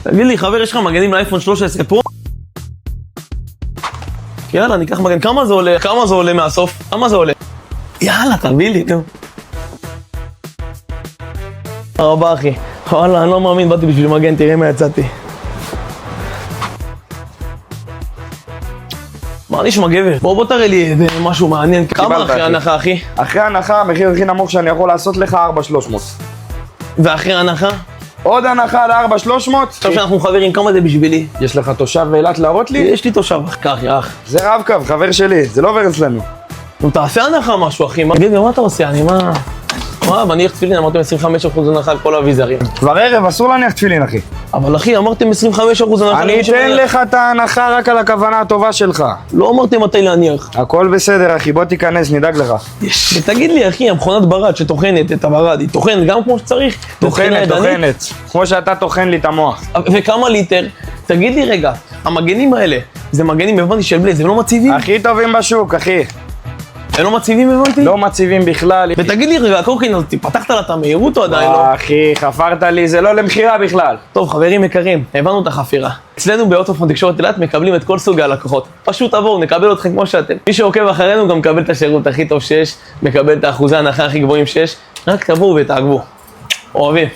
תגיד לי, חבר, יש לך מגנים לאייפון 13 פרו? יאללה, ניקח מגן. כמה זה עולה? כמה זה עולה מהסוף? כמה זה עולה? יאללה, תביא לי, נו. הרבה, אחי. וואלה, אני לא מאמין, באתי בשביל מגן, תראה מה יצאתי. מה נשמע גבר? בוא תראה לי משהו מעניין. כמה אחרי הנחה, אחי? אחרי הנחה, המחיר הכי נמוך שאני יכול לעשות לך 4,300. ואחרי הנחה? עוד הנחה ל-4,300? עכשיו שאנחנו חברים, כמה זה בשבילי? יש לך תושב ואילת להראות לי? יש לי תושב, קח, יא אח. זה רב-קו, חבר שלי, זה לא עובר אצלנו. נו, תעשה הנחה משהו, אחי. תגיד לי, מה אתה עושה? אני מה... ואני איך תפילין, אמרתם 25% הנחה על כל האביזרים. כבר ערב, אסור להניח תפילין, אחי. אבל אחי, אמרתם 25% הנחה. אני אתן לך את ההנחה רק על הכוונה הטובה שלך. לא אמרתם מתי להניח. הכל בסדר, אחי, בוא תיכנס, נדאג לך. ותגיד לי, אחי, המכונת ברד שטוחנת את הברד, היא טוחנת גם כמו שצריך? טוחנת. כמו שאתה טוחן לי את המוח. וכמה ליטר? תגיד לי רגע, המגנים האלה, זה מגנים, הבנתי של בלייז, הם לא מציבים? הכי טובים בשוק, אחי. הם לא מציבים, הבנתי? לא מציבים בכלל. ותגיד לי רגע, הקורקינט הזאת, פתחת לה את המהירות או עדיין לא? אחי, חפרת לי, זה לא למכירה בכלל. טוב, חברים יקרים, הבנו את החפירה. אצלנו באוטופון תקשורת אילת מקבלים את כל סוגי הלקוחות. פשוט תבואו, נקבל אתכם כמו שאתם. מי שעוקב אחרינו גם מקבל את השירות הכי טוב שיש, מקבל את האחוזי ההנחה הכי גבוהים שיש. רק תבואו ותעקבו. אוהבים.